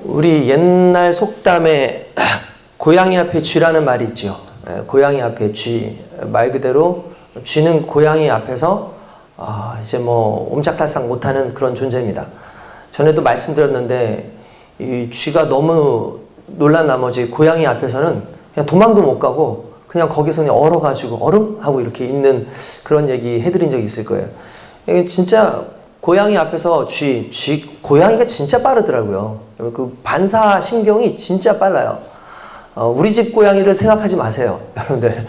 우리 옛날 속담에 고양이 앞에 쥐라는 말이 있죠. 고양이 앞에 쥐. 말 그대로 쥐는 고양이 앞에서 이제 뭐 옴짝달싹 못하는 그런 존재입니다. 전에도 말씀드렸는데 이 쥐가 너무 놀란 나머지 고양이 앞에서는 그냥 도망도 못 가고 그냥 거기서 그냥 얼어가지고 얼음 하고 이렇게 있는 그런 얘기 해드린 적이 있을 거예요. 이게 진짜 고양이 앞에서 고양이가 진짜 빠르더라고요. 그 반사신경이 진짜 빨라요. 우리 집 고양이를 생각하지 마세요, 여러분들.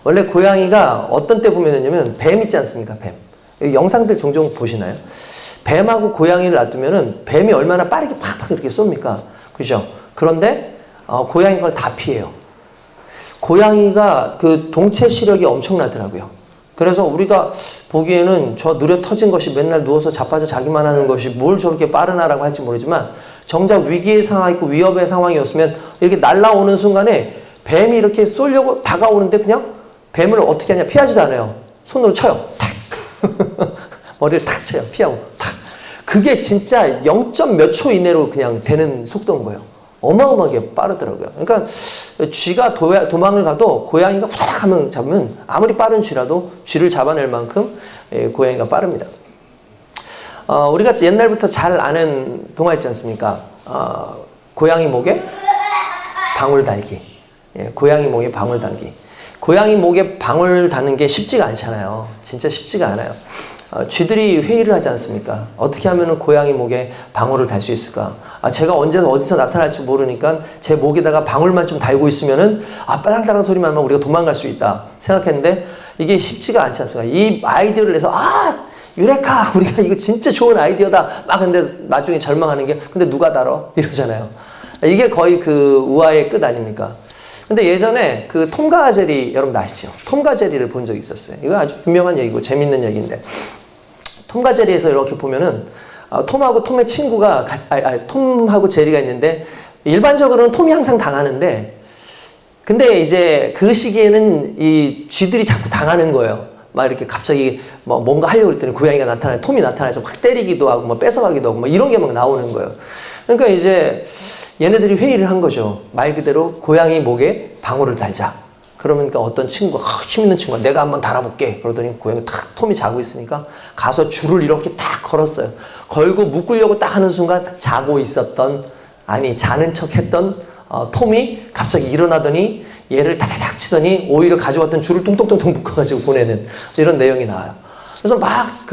원래 고양이가 어떤 때 보면은 뱀 있지 않습니까? 뱀. 영상들 종종 보시나요? 뱀하고 고양이를 놔두면은 뱀이 얼마나 빠르게 팍팍 이렇게 쏩니까? 그죠? 그런데 고양이가 그걸 다 피해요. 고양이가 그 동체 시력이 엄청나더라고요. 그래서 우리가 보기에는 저 느려 터진 것이 맨날 누워서 자빠져 자기만 하는 것이 뭘 저렇게 빠르나라고 할지 모르지만 정작 위기의 상황이 있고 위협의 상황이었으면 이렇게 날아오는 순간에 뱀이 이렇게 쏘려고 다가오는데 그냥 뱀을 어떻게 하냐, 피하지도 않아요. 손으로 쳐요. 탁. 머리를 탁 쳐요. 피하고 탁. 그게 진짜 0. 몇 초 이내로 그냥 되는 속도인 거예요. 어마어마하게 빠르더라고요. 그러니까 쥐가 도망을 가도 고양이가 후다닥 하면 잡으면 아무리 빠른 쥐라도 쥐를 잡아낼 만큼 고양이가 빠릅니다. 우리가 옛날부터 잘 아는 동화 있지 않습니까? 고양이 목에 방울 달기. 고양이 목에 방울 달기. 고양이 목에 방울 다는 게 쉽지가 않잖아요. 진짜 쉽지가 않아요. 쥐들이 회의를 하지 않습니까? 어떻게 하면 고양이 목에 방울을 달 수 있을까? 제가 언제 어디서 나타날지 모르니까 제 목에다가 방울만 좀 달고 있으면은 빨랑따랑 소리만 하면 우리가 도망갈 수 있다 생각했는데 이게 쉽지가 않지 않습니까? 이 아이디어를 내서 유레카, 우리가 이거 진짜 좋은 아이디어다 막 근데 나중에 절망하는 게 근데 누가 달어? 이러잖아요. 이게 거의 그 우화의 끝 아닙니까? 근데 예전에 그 톰과 제리 여러분 아시죠? 톰과 제리를 본 적이 있었어요. 이거 아주 유명한 얘기고 재밌는 얘기인데 톰과 제리에서 이렇게 보면은 톰하고 톰의 친구가 톰하고 제리가 있는데 일반적으로는 톰이 항상 당하는데 근데 이제 그 시기에는 이 쥐들이 자꾸 당하는 거예요. 막 이렇게 갑자기 뭐 뭔가 하려고 했더니 고양이가 나타나요. 톰이 나타나서 확 때리기도 하고 뭐 뺏어가기도 하고 뭐 이런 게 막 나오는 거예요. 그러니까 이제 얘네들이 회의를 한 거죠. 말 그대로 고양이 목에 방울을 달자. 그러니까 어떤 친구가 힘 있는 친구가 내가 한번 달아볼게. 그러더니 고양이 탁 톰이 자고 있으니까 가서 줄을 이렇게 딱 걸었어요. 걸고 묶으려고 딱 하는 순간 자고 있었던 자는 척 했던 톰이 갑자기 일어나더니 얘를 다다닥 치더니 오히려 가져왔던 줄을 뚱뚱뚱뚱 묶어가지고 보내는 이런 내용이 나와요. 그래서 막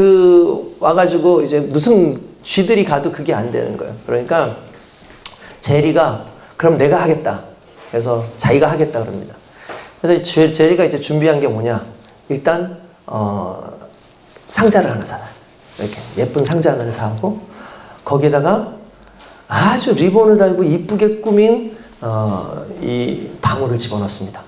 와가지고 이제 무슨 쥐들이 가도 그게 안 되는 거예요. 그러니까 제리가 그럼 내가 하겠다. 그래서 자기가 하겠다 그럽니다. 그래서 제리가 이제 준비한 게 뭐냐? 일단 상자를 하나 사요. 이렇게 예쁜 상자 하나를 사고 거기에다가 아주 리본을 달고 이쁘게 꾸민 이 방울을 집어넣습니다.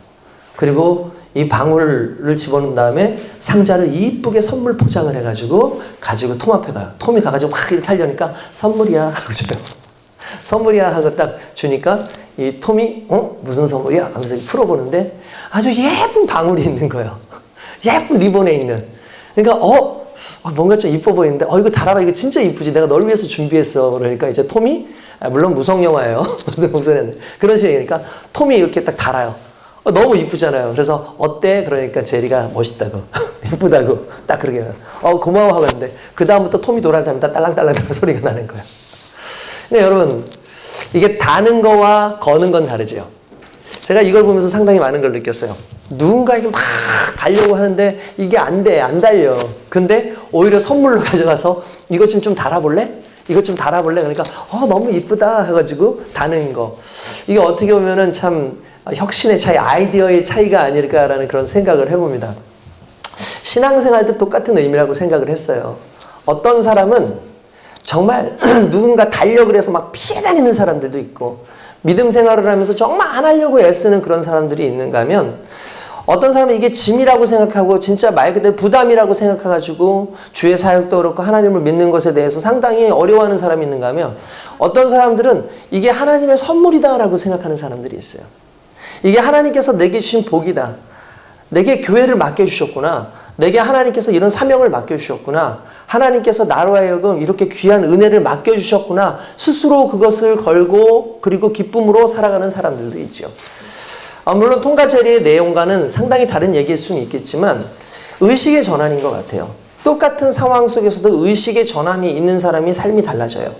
그리고 이 방울을 집어넣은 다음에 상자를 이쁘게 선물 포장을 해가지고 가지고 톰 앞에 가요. 톰이 가가지고 막 이렇게 하려니까 선물이야 하고 줘요. 선물이야 하고 딱 주니까 이 톰이 무슨 선물이야 하면서 풀어보는데 아주 예쁜 방울이 있는 거예요. 예쁜 리본에 있는. 그러니까 뭔가 좀 이뻐 보이는데 이거 달아봐. 이거 진짜 이쁘지. 내가 널 위해서 준비했어. 그러니까 이제 톰이 물론 무성 영화예요. 그런 식이니까 톰이 이렇게 딱 달아요. 너무 이쁘잖아요. 그래서 어때? 그러니까 제리가 멋있다고 이쁘다고 딱 그러게 고마워 하고 했는데 그 다음부터 톰이 돌아다니다 딸랑딸랑 소리가 나는 거예요. 근데 여러분 이게 다는 거와 거는 건 다르죠. 제가 이걸 보면서 상당히 많은 걸 느꼈어요. 누군가에게 막 달려고 하는데 이게 안 돼, 안 달려. 근데 오히려 선물로 가져가서 이것 좀 달아볼래? 이것 좀 달아볼래? 그러니까 너무 이쁘다 해가지고 다는 거. 이게 어떻게 보면은 참 혁신의 차이, 아이디어의 차이가 아닐까라는 그런 생각을 해봅니다. 신앙생활도 똑같은 의미라고 생각을 했어요. 어떤 사람은 정말 누군가 달려고 해서 막 피해 다니는 사람들도 있고 믿음 생활을 하면서 정말 안 하려고 애쓰는 그런 사람들이 있는가 하면 어떤 사람은 이게 짐이라고 생각하고 진짜 말 그대로 부담이라고 생각해가지고 주의 사역도 그렇고 하나님을 믿는 것에 대해서 상당히 어려워하는 사람이 있는가 하면 어떤 사람들은 이게 하나님의 선물이다라고 생각하는 사람들이 있어요. 이게 하나님께서 내게 주신 복이다. 내게 교회를 맡겨주셨구나. 내게 하나님께서 이런 사명을 맡겨주셨구나. 하나님께서 나로 하여금 이렇게 귀한 은혜를 맡겨주셨구나. 스스로 그것을 걸고 그리고 기쁨으로 살아가는 사람들도 있죠. 물론 통과제리의 내용과는 상당히 다른 얘기일 수는 있겠지만 의식의 전환인 것 같아요. 똑같은 상황 속에서도 의식의 전환이 있는 사람이 삶이 달라져요.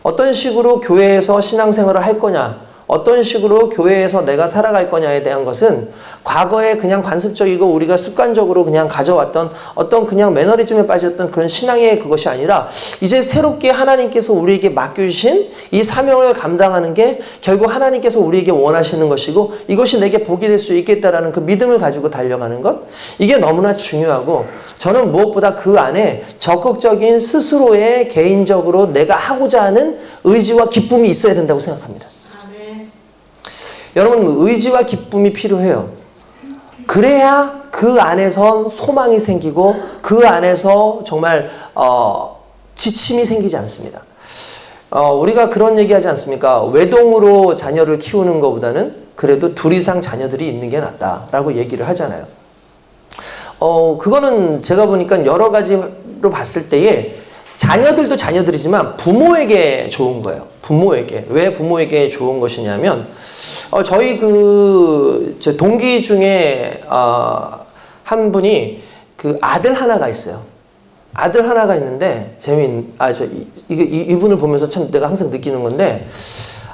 어떤 식으로 교회에서 신앙생활을 할 거냐, 어떤 식으로 교회에서 내가 살아갈 거냐에 대한 것은 과거에 그냥 관습적이고 우리가 습관적으로 그냥 가져왔던 어떤 그냥 매너리즘에 빠졌던 그런 신앙의 그것이 아니라 이제 새롭게 하나님께서 우리에게 맡겨주신 이 사명을 감당하는 게 결국 하나님께서 우리에게 원하시는 것이고 이것이 내게 복이 될 수 있겠다라는 그 믿음을 가지고 달려가는 것, 이게 너무나 중요하고 저는 무엇보다 그 안에 적극적인 스스로의 개인적으로 내가 하고자 하는 의지와 기쁨이 있어야 된다고 생각합니다. 여러분, 의지와 기쁨이 필요해요. 그래야 그 안에서 소망이 생기고 그 안에서 정말 지침이 생기지 않습니다. 우리가 그런 얘기하지 않습니까? 외동으로 자녀를 키우는 것보다는 그래도 둘 이상 자녀들이 있는 게 낫다라고 얘기를 하잖아요. 그거는 제가 보니까 여러 가지로 봤을 때에 자녀들도 자녀들이지만 부모에게 좋은 거예요. 부모에게. 왜 부모에게 좋은 것이냐면 저희 제 동기 중에 한 분이 그 아들 하나가 있어요. 아들 하나가 있는데 이분을 보면서 참 내가 항상 느끼는 건데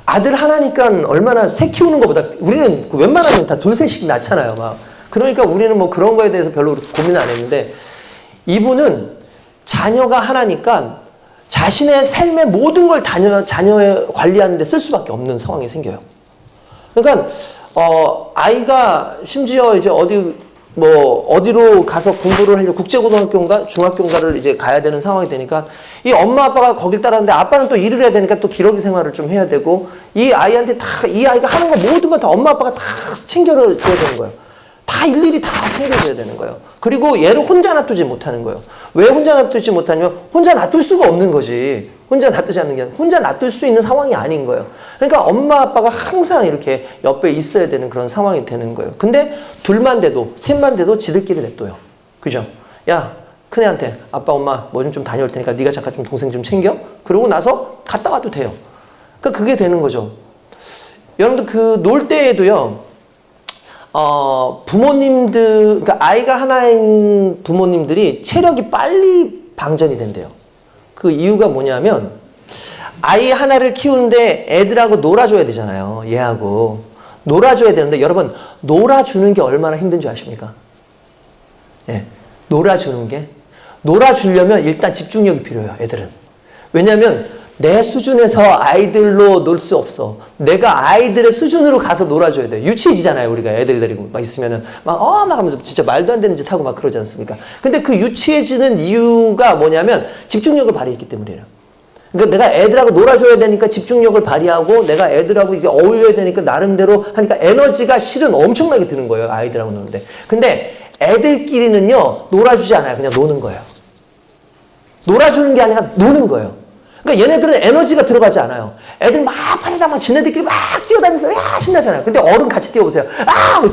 아들 하나니까 얼마나 새 키우는 것보다 우리는 웬만하면 다 둘 셋씩 낳잖아요. 막 그러니까 우리는 뭐 그런 거에 대해서 별로 고민 안 했는데 이분은 자녀가 하나니까 자신의 삶의 모든 걸 자녀에 관리하는 데 쓸 수밖에 없는 상황이 생겨요. 그러니까 아이가 심지어 이제 어디로 가서 공부를 하려고 국제고등학교인가 중학교인가를 이제 가야 되는 상황이 되니까 이 엄마 아빠가 거길 따라하는데 아빠는 또 일을 해야 되니까 또 기러기 생활을 좀 해야 되고 이 아이한테 이 아이가 하는 거 모든 걸 다 엄마 아빠가 다 챙겨줘야 되는 거예요. 다 일일이 다 챙겨줘야 되는 거예요. 그리고 얘를 혼자 놔두지 못하는 거예요. 왜 혼자 놔두지 못하냐면 혼자 놔둘 수가 없는 거지. 혼자 놔두지 않는 게 아니라 혼자 놔둘 수 있는 상황이 아닌 거예요. 그러니까 엄마 아빠가 항상 이렇게 옆에 있어야 되는 그런 상황이 되는 거예요. 근데 둘만 돼도 셋만 돼도 지들끼리 냅둬요. 그죠? 야, 큰애한테 아빠 엄마 뭐 좀 다녀올 테니까 네가 잠깐 좀 동생 좀 챙겨. 그러고 나서 갔다 와도 돼요. 그러니까 그게 되는 거죠. 여러분들 그 놀 때에도요. 부모님들, 그러니까 아이가 하나인 부모님들이 체력이 빨리 방전이 된대요. 그 이유가 뭐냐면 아이 하나를 키우는데 애들하고 놀아줘야 되잖아요. 얘하고 놀아줘야 되는데 여러분 놀아주는 게 얼마나 힘든 줄 아십니까? 예, 놀아주려면 일단 집중력이 필요해요. 애들은. 왜냐하면 내 수준에서 아이들로 놀 수 없어. 내가 아이들의 수준으로 가서 놀아줘야 돼요. 유치해지잖아요. 우리가 애들 데리고 막 있으면은 막 하면서 진짜 말도 안 되는 짓 하고 막 그러지 않습니까? 근데 그 유치해지는 이유가 뭐냐면 집중력을 발휘했기 때문이에요. 그러니까 내가 애들하고 놀아줘야 되니까 집중력을 발휘하고 내가 애들하고 이게 어울려야 되니까 나름대로 하니까 에너지가 실은 엄청나게 드는 거예요. 아이들하고 노는데. 근데 애들끼리는요, 놀아주지 않아요. 그냥 노는 거예요. 놀아주는 게 아니라 노는 거예요. 그러니까 얘네들은 에너지가 들어가지 않아요. 애들 막 파리다 막 지네들끼리 막 뛰어다니면서 야 신나잖아요. 근데 어른 같이 뛰어보세요.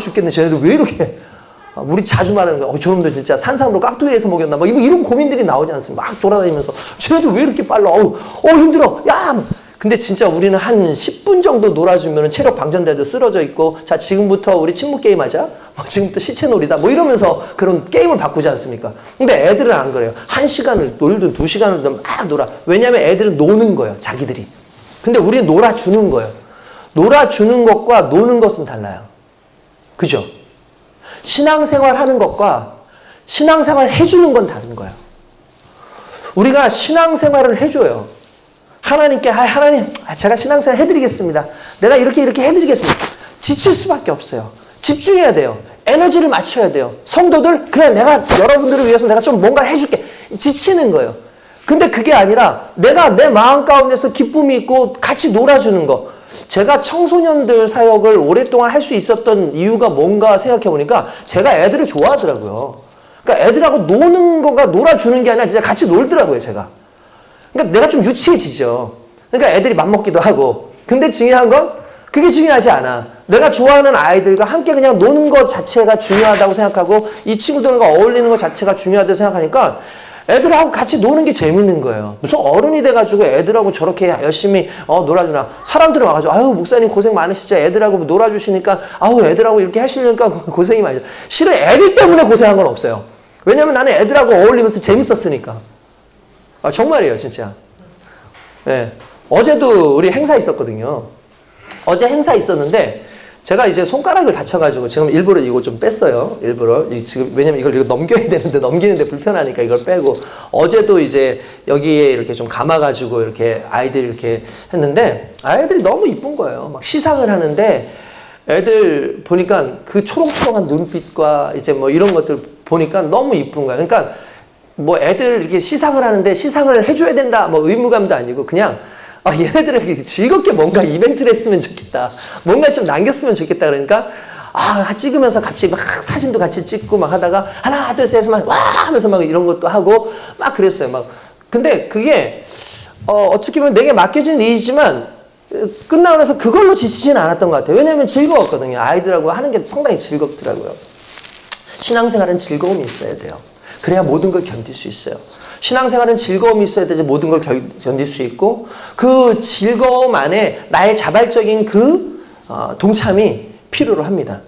죽겠네. 쟤네들 왜 이렇게 우리 자주 말하는 거야. 저놈들 진짜 산삼으로 깍두기에서 먹였나 막 이런 고민들이 나오지 않습니까? 막 돌아다니면서 쟤네들 왜 이렇게 빨라. 힘들어. 야. 근데 진짜 우리는 한 10분 정도 놀아주면 체력 방전돼도 쓰러져 있고 자 지금부터 우리 침묵 게임 하자. 지금부터 시체놀이다. 이러면서 그런 게임을 바꾸지 않습니까? 근데 애들은 안 그래요. 1시간을 놀든 2시간을 막 놀아. 왜냐하면 애들은 노는 거예요. 자기들이. 근데 우리는 놀아주는 거예요. 놀아주는 것과 노는 것은 달라요. 그죠? 신앙생활 하는 것과 신앙생활 해주는 건 다른 거예요. 우리가 신앙생활을 해줘요. 하나님께 하나님 제가 신앙생활 해드리겠습니다. 내가 이렇게 해드리겠습니다. 지칠 수밖에 없어요. 집중해야 돼요. 에너지를 맞춰야 돼요. 성도들 그래 내가 여러분들을 위해서 내가 좀 뭔가를 해줄게. 지치는 거예요. 근데 그게 아니라 내가 내 마음 가운데서 기쁨이 있고 같이 놀아주는 거. 제가 청소년들 사역을 오랫동안 할 수 있었던 이유가 뭔가 생각해 보니까 제가 애들을 좋아하더라고요. 그러니까 애들하고 노는 거가 놀아주는 게 아니라 진짜 같이 놀더라고요. 제가. 그러니까 내가 좀 유치해지죠. 그러니까 애들이 맘먹기도 하고. 근데 중요한 건 그게 중요하지 않아. 내가 좋아하는 아이들과 함께 그냥 노는 것 자체가 중요하다고 생각하고 이 친구들과 어울리는 것 자체가 중요하다고 생각하니까 애들하고 같이 노는 게 재밌는 거예요. 무슨 어른이 돼가지고 애들하고 저렇게 열심히 놀아주나. 사람들이 와가지고 아유 목사님 고생 많으시죠. 애들하고 놀아주시니까 아유 애들하고 이렇게 하시려니까 고생이 많이죠. 실은 애들 때문에 고생한 건 없어요. 왜냐면 나는 애들하고 어울리면서 재밌었으니까. 아, 정말이에요 진짜. 네. 어제도 우리 행사 있었거든요. 어제 행사 있었는데 제가 이제 손가락을 다쳐가지고 지금 일부러 이거 좀 뺐어요. 일부러. 지금 왜냐면 이거 넘겨야 되는데 넘기는데 불편하니까 이걸 빼고 어제도 이제 여기에 이렇게 좀 감아가지고 이렇게 아이들이 이렇게 했는데 아이들이 너무 이쁜 거예요. 막 시상을 하는데 애들 보니까 그 초롱초롱한 눈빛과 이제 뭐 이런 것들 보니까 너무 이쁜 거예요. 그러니까 뭐 애들 이렇게 시상을 하는데 시상을 해줘야 된다 뭐 의무감도 아니고 그냥 얘네들에게 즐겁게 뭔가 이벤트를 했으면 좋겠다. 뭔가 좀 남겼으면 좋겠다. 그러니까, 찍으면서 같이 막 사진도 같이 찍고 막 하다가, 하나, 둘, 셋, 막, 와! 하면서 막 이런 것도 하고, 막 그랬어요. 막. 근데 그게, 어떻게 보면 내게 맡겨진 일이지만, 끝나고 나서 그걸로 지치지는 않았던 것 같아요. 왜냐하면 즐거웠거든요. 아이들하고 하는 게 상당히 즐겁더라고요. 신앙생활은 즐거움이 있어야 돼요. 그래야 모든 걸 견딜 수 있어요. 신앙생활은 즐거움이 있어야 되지 모든 걸 견딜 수 있고 그 즐거움 안에 나의 자발적인 그 동참이 필요로 합니다.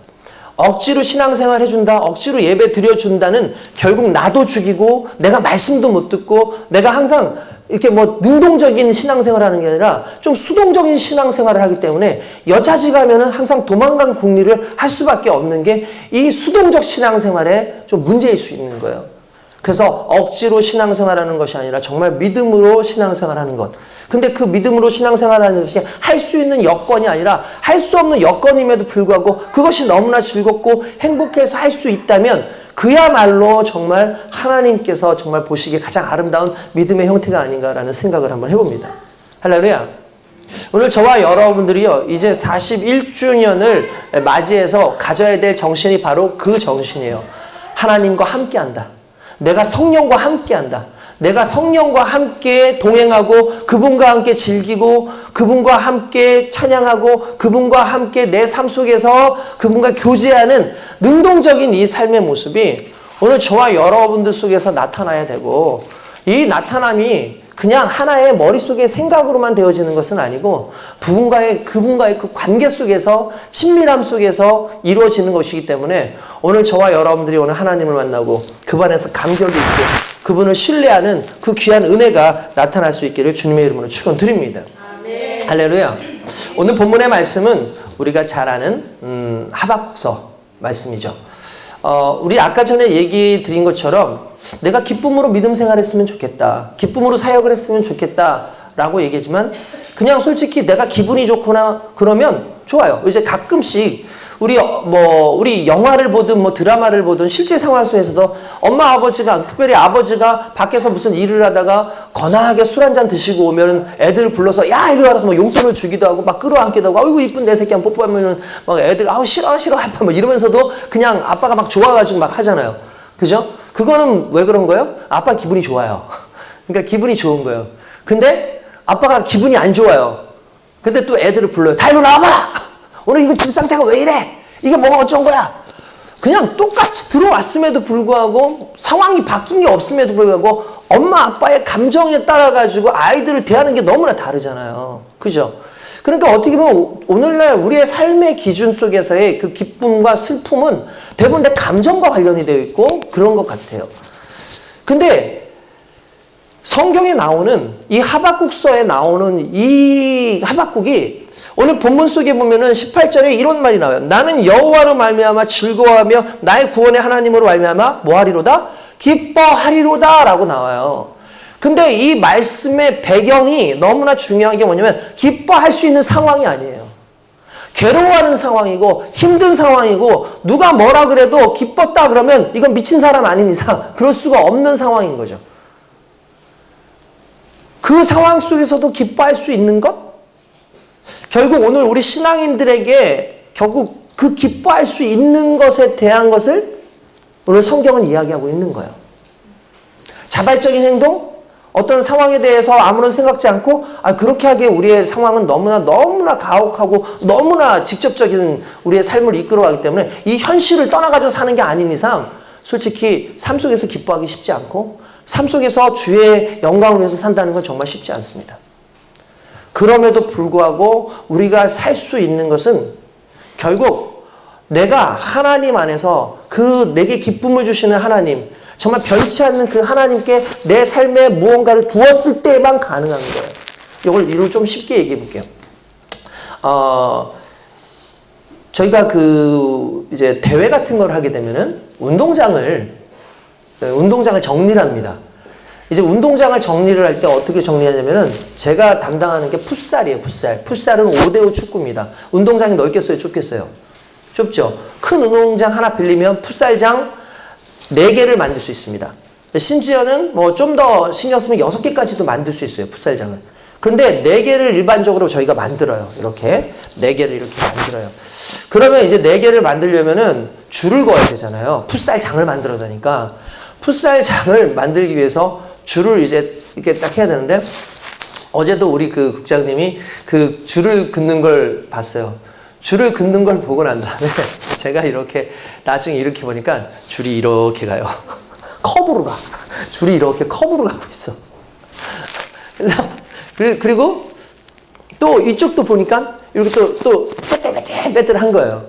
억지로 신앙생활 해준다, 억지로 예배 드려준다는 결국 나도 죽이고 내가 말씀도 못 듣고 내가 항상 이렇게 뭐 능동적인 신앙생활을 하는 게 아니라 좀 수동적인 신앙생활을 하기 때문에 여자지간하면은 항상 도망간 궁리를 할 수밖에 없는 게 이 수동적 신앙생활에 좀 문제일 수 있는 거예요. 그래서 억지로 신앙생활하는 것이 아니라 정말 믿음으로 신앙생활하는 것. 근데 그 믿음으로 신앙생활하는 것이 할 수 있는 여건이 아니라 할 수 없는 여건임에도 불구하고 그것이 너무나 즐겁고 행복해서 할 수 있다면 그야말로 정말 하나님께서 정말 보시기에 가장 아름다운 믿음의 형태가 아닌가라는 생각을 한번 해봅니다. 할렐루야. 오늘 저와 여러분들이요 이제 41주년을 맞이해서 가져야 될 정신이 바로 그 정신이에요. 하나님과 함께한다. 내가 성령과 함께한다. 내가 성령과 함께 동행하고 그분과 함께 즐기고 그분과 함께 찬양하고 그분과 함께 내 삶 속에서 그분과 교제하는 능동적인 이 삶의 모습이 오늘 저와 여러분들 속에서 나타나야 되고 이 나타남이 그냥 하나의 머릿속의 생각으로만 되어지는 것은 아니고 그분과의 그 관계 속에서 친밀함 속에서 이루어지는 것이기 때문에 오늘 저와 여러분들이 오늘 하나님을 만나고 그 안에서 감격이 있고 그분을 신뢰하는 그 귀한 은혜가 나타날 수 있기를 주님의 이름으로 축원드립니다. 아멘. 할렐루야. 오늘 본문의 말씀은 우리가 잘 아는 하박국서 말씀이죠. 우리 아까 전에 얘기 드린 것처럼 내가 기쁨으로 믿음 생활했으면 좋겠다. 기쁨으로 사역을 했으면 좋겠다. 라고 얘기했지만 그냥 솔직히 내가 기분이 좋거나 그러면 좋아요. 이제 가끔씩 우리 영화를 보든 뭐 드라마를 보든 실제 상황 속에서도 엄마 아버지가 특별히 아버지가 밖에서 무슨 일을 하다가 거나하게 술 한잔 드시고 오면은 애들을 불러서 야 이리 와서 막 용돈을 주기도 하고 막 끌어안기도 하고 아이고 이쁜 내 새끼 한 뽀뽀하면은 막 애들 아우 싫어 아빠 막 이러면서도 그냥 아빠가 막 좋아가지고 막 하잖아요. 그죠? 그거는 왜 그런 거예요? 아빠 기분이 좋아요. 그러니까 기분이 좋은 거예요. 근데 아빠가 기분이 안 좋아요. 근데 또 애들을 불러요. 다 일로 나와봐! 오늘 이거 집 상태가 왜 이래? 이게 뭐가 어쩐 거야? 그냥 똑같이 들어왔음에도 불구하고 상황이 바뀐 게 없음에도 불구하고 엄마 아빠의 감정에 따라가지고 아이들을 대하는 게 너무나 다르잖아요. 그죠? 그러니까 어떻게 보면 오늘날 우리의 삶의 기준 속에서의 그 기쁨과 슬픔은 대부분 내 감정과 관련이 되어 있고 그런 것 같아요. 근데 성경에 나오는 이 하박국서에 나오는 이 하박국이 오늘 본문 속에 보면은 18절에 이런 말이 나와요. 나는 여호와로 말미암아 즐거워하며 나의 구원의 하나님으로 말미암아 뭐하리로다? 기뻐하리로다 라고 나와요. 근데 이 말씀의 배경이 너무나 중요한 게 뭐냐면 기뻐할 수 있는 상황이 아니에요. 괴로워하는 상황이고 힘든 상황이고 누가 뭐라 그래도 기뻤다 그러면 이건 미친 사람 아닌 이상 그럴 수가 없는 상황인 거죠. 그 상황 속에서도 기뻐할 수 있는 것? 결국 오늘 우리 신앙인들에게 결국 그 기뻐할 수 있는 것에 대한 것을 오늘 성경은 이야기하고 있는 거예요. 자발적인 행동, 어떤 상황에 대해서 아무런 생각지 않고 그렇게 하기에 우리의 상황은 너무나 가혹하고 너무나 직접적인 우리의 삶을 이끌어가기 때문에 이 현실을 떠나가지고 사는 게 아닌 이상 솔직히 삶 속에서 기뻐하기 쉽지 않고 삶 속에서 주의 영광을 위해서 산다는 건 정말 쉽지 않습니다. 그럼에도 불구하고 우리가 살 수 있는 것은 결국 내가 하나님 안에서 그 내게 기쁨을 주시는 하나님, 정말 변치 않는 그 하나님께 내 삶에 무언가를 두었을 때만 가능한 거예요. 이걸 좀 쉽게 얘기해 볼게요. 저희가 이제 대회 같은 걸 하게 되면은 운동장을 정리를 합니다. 이제 운동장을 정리를 할 때 어떻게 정리하냐면은 제가 담당하는 게 풋살이에요, 풋살. 풋살은 5대5 축구입니다. 운동장이 넓겠어요, 좁겠어요? 좁죠? 큰 운동장 하나 빌리면 풋살장 4개를 만들 수 있습니다. 심지어는 뭐 좀 더 신경 쓰면 6개까지도 만들 수 있어요, 풋살장을. 근데 4개를 일반적으로 저희가 만들어요. 이렇게 4개를 이렇게 만들어요. 그러면 이제 4개를 만들려면은 줄을 그어야 되잖아요. 풋살장을 만들어야 되니까. 풋살장을 만들기 위해서 줄을 이제 이렇게 딱 해야 되는데 어제도 우리 그 국장님이 그 줄을 긋는 걸 봤어요. 줄을 긋는 걸 보고 난 다음에 제가 이렇게 나중에 이렇게 보니까 줄이 이렇게 가요. 컵으로 가. 줄이 이렇게 컵으로 가고 있어. 그리고 또 이쪽도 보니까 이렇게 또 빼뚤빼뚤한 거예요.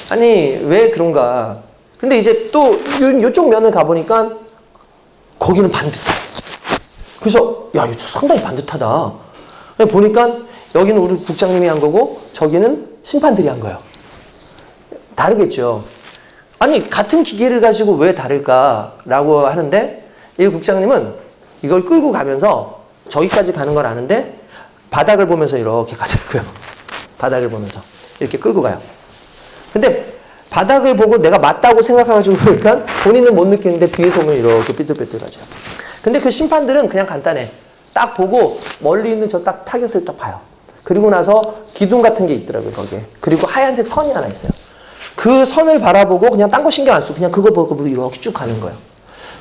아니 왜 그런가. 근데 이제 또 이쪽 면을 가보니까 거기는 반듯해. 그래서 야 이거 상당히 반듯하다. 보니까 여기는 우리 국장님이 한 거고 저기는 심판들이 한 거예요. 다르겠죠. 아니 같은 기계를 가지고 왜 다를까라고 하는데 이 국장님은 이걸 끌고 가면서 저기까지 가는 건 아는데 바닥을 보면서 이렇게 가더라고요. 바닥을 보면서 이렇게 끌고 가요. 근데 바닥을 보고 내가 맞다고 생각해가지고 그러니까 본인은 못 느끼는데 뒤에서 보면 이렇게 삐뚤빼뚤하죠. 근데 그 심판들은 그냥 간단해. 딱 보고 멀리 있는 저 딱 타겟을 딱 봐요. 그리고 나서 기둥 같은 게 있더라고요, 거기에. 그리고 하얀색 선이 하나 있어요. 그 선을 바라보고 그냥 딴 거 신경 안 쓰고 그냥 그거 보고 이렇게 쭉 가는 거예요.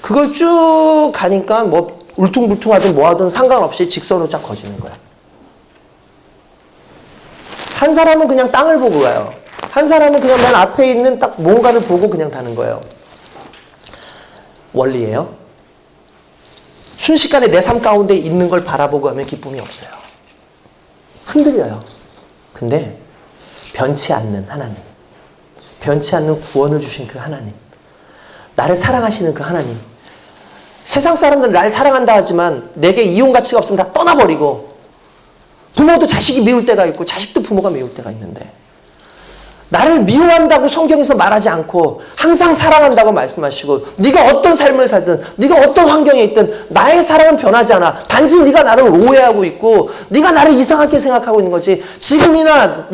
그걸 쭉 가니까 뭐 울퉁불퉁하든 뭐하든 상관없이 직선으로 쫙 거지는 거예요. 한 사람은 그냥 땅을 보고 가요. 한 사람은 그냥 맨 앞에 있는 딱 뭔가를 보고 그냥 가는 거예요. 원리예요. 순식간에 내 삶 가운데 있는 걸 바라보고 하면 기쁨이 없어요. 흔들려요. 근데 변치 않는 하나님, 변치 않는 구원을 주신 그 하나님, 나를 사랑하시는 그 하나님, 세상 사람들은 나를 사랑한다 하지만 내게 이용 가치가 없으면 다 떠나버리고 부모도 자식이 미울 때가 있고 자식도 부모가 미울 때가 있는데 나를 미워한다고 성경에서 말하지 않고 항상 사랑한다고 말씀하시고 네가 어떤 삶을 살든 네가 어떤 환경에 있든 나의 사랑은 변하지 않아. 단지 네가 나를 오해하고 있고 네가 나를 이상하게 생각하고 있는 거지. 지금이나